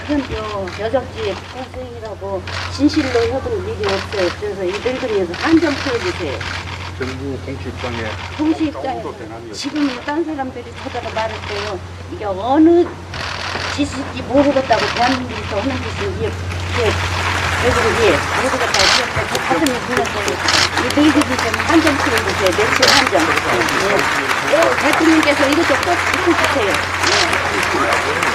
지금요 여적지에 북한생이라고 진실로 협은 일이 없어요. 그래서 이 늙은이에서 한 점 풀어주세요. 정부 공식장에 공식장에 지금 딴 사람들이 찾아가 말할 때요. 이게 어느 짓인지 모르겠다고 대한민국에서 하는 짓인지 이게 모르겠다고 저 가슴이 불렀어요. 이 늙은이 좀 한 점 풀어주세요. 며칠 한 점. 네. 대통령께서 이것 좀 꼭 지켜주세요. 네.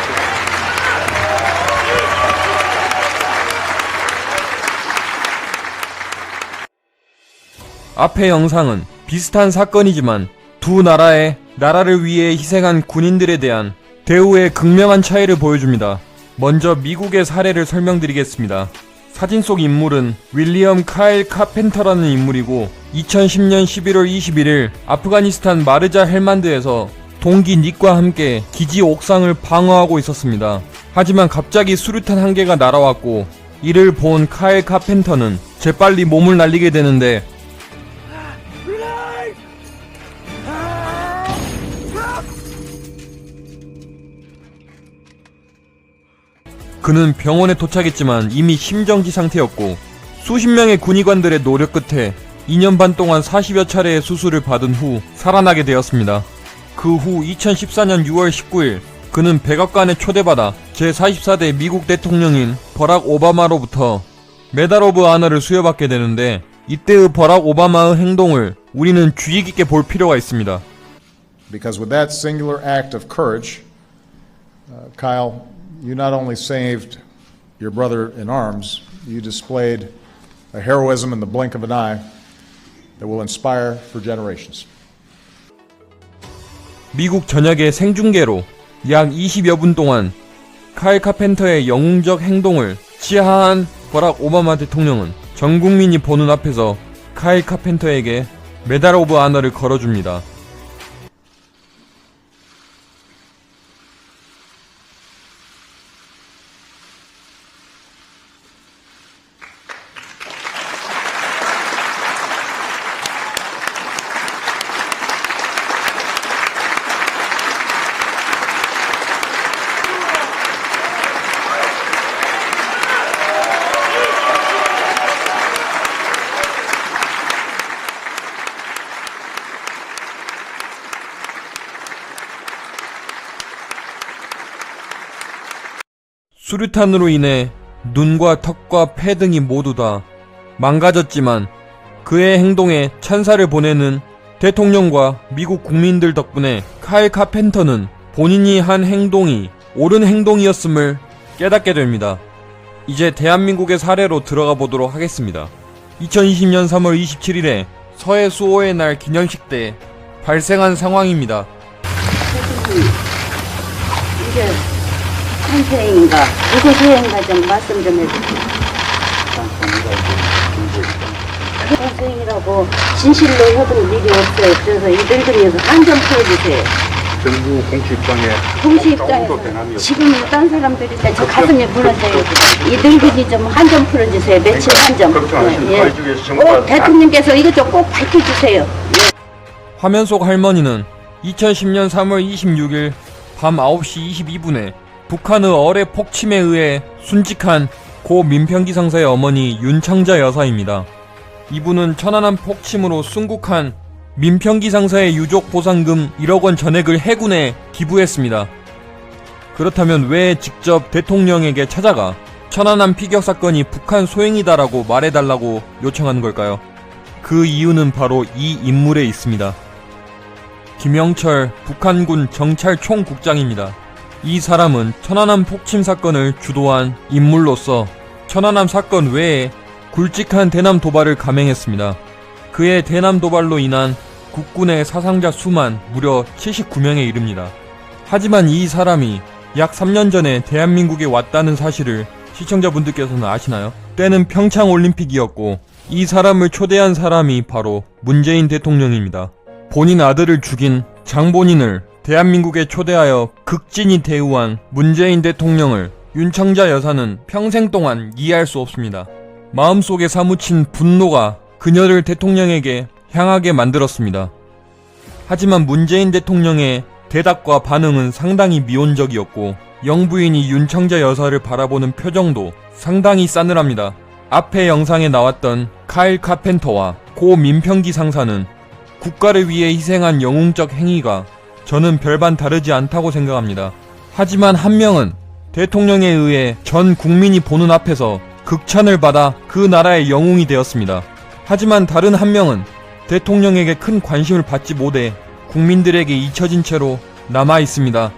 앞의 영상은 비슷한 사건이지만 두 나라를 위해 희생한 군인들에 대한 대우의 극명한 차이를 보여줍니다. 먼저 미국의 사례를 설명드리겠습니다. 사진 속 인물은 윌리엄 카일 카펜터라는 인물이고 2010년 11월 21일 아프가니스탄 마르자 헬만드에서 동기 닉과 함께 기지 옥상을 방어하고 있었습니다. 하지만 갑자기 수류탄 한 개가 날아왔고 이를 본 카일 카펜터는 재빨리 몸을 날리게 되는데 그는 병원에 도착했지만 이미 심정지 상태였고 수십 명의 군의관들의 노력 끝에 2년 반 동안 40여 차례의 수술을 받은 후 살아나게 되었습니다. 그 후 2014년 6월 19일 그는 백악관에 초대받아 제44대 미국 대통령인 버락 오바마로부터 메달 오브 아너를 수여받게 되는데 이때의 버락 오바마의 행동을 우리는 주의 깊게 볼 필요가 있습니다. Because with that singular act of courage, Kyle, you not only saved your brother in arms, you displayed a heroism in the blink of an eye that will inspire for generations. 미국 전역의 생중계로 약 20여 분 동안 카일 카펜터의 영웅적 행동을 치하한 버락 오바마 대통령은 전 국민이 보는 앞에서 카일 카펜터에게 메달 오브 아너를 걸어줍니다. 수류탄으로 인해 눈과 턱과 폐 등이 모두 다 망가졌지만 그의 행동에 찬사를 보내는 대통령과 미국 국민들 덕분에 카일 카펜터는 본인이 한 행동이 옳은 행동이었음을 깨닫게 됩니다. 이제 대한민국의 사례로 들어가 보도록 하겠습니다. 2020년 3월 27일에 서해 수호의 날 기념식 때 발생한 상황입니다. 이게 한세인가 누구 세인가 좀 말씀 좀 해주세요. 한세인이라고 진실로 협은 일이 없어요. 그래서 이 늙은이에서 한 점 풀어주세요. 정부 공식장에 공식장에 지금 딴 사람들이 저 가슴이 불렀어요. 이 늙은이 좀 한 점 풀어주세요. 며칠 한 점. 예. 대통령께서 이것 좀 꼭 밝혀주세요. 예. 화면 속 할머니는 2010년 3월 26일 밤 9시 22분에 북한의 어뢰 폭침에 의해 순직한 고 민평기 상사의 어머니 윤창자 여사입니다. 이분은 천안함 폭침으로 순국한 민평기 상사의 유족 보상금 1억 원 전액을 해군에 기부했습니다. 그렇다면 왜 직접 대통령에게 찾아가 천안함 피격 사건이 북한 소행이다라고 말해달라고 요청하는 걸까요? 그 이유는 바로 이 인물에 있습니다. 김영철 북한군 정찰 총국장입니다. 이 사람은 천안함 폭침 사건을 주도한 인물로서 천안함 사건 외에 굵직한 대남 도발을 감행했습니다. 그의 대남 도발로 인한 국군의 사상자 수만 무려 79명에 이릅니다. 하지만 이 사람이 약 3년 전에 대한민국에 왔다는 사실을 시청자분들께서는 아시나요? 때는 평창올림픽이었고 이 사람을 초대한 사람이 바로 문재인 대통령입니다. 본인 아들을 죽인 장본인을 대한민국에 초대하여 극진히 대우한 문재인 대통령을 윤창자 여사는 평생 동안 이해할 수 없습니다. 마음속에 사무친 분노가 그녀를 대통령에게 향하게 만들었습니다. 하지만 문재인 대통령의 대답과 반응은 상당히 미온적이었고 영부인이 윤청자 여사를 바라보는 표정도 상당히 싸늘합니다. 앞의 영상에 나왔던 카일 카펜터와 고 민평기 상사는 국가를 위해 희생한 영웅적 행위가 저는 별반 다르지 않다고 생각합니다. 하지만 한 명은 대통령에 의해 전 국민이 보는 앞에서 극찬을 받아 그 나라의 영웅이 되었습니다. 하지만 다른 한 명은 대통령에게 큰 관심을 받지 못해 국민들에게 잊혀진 채로 남아 있습니다.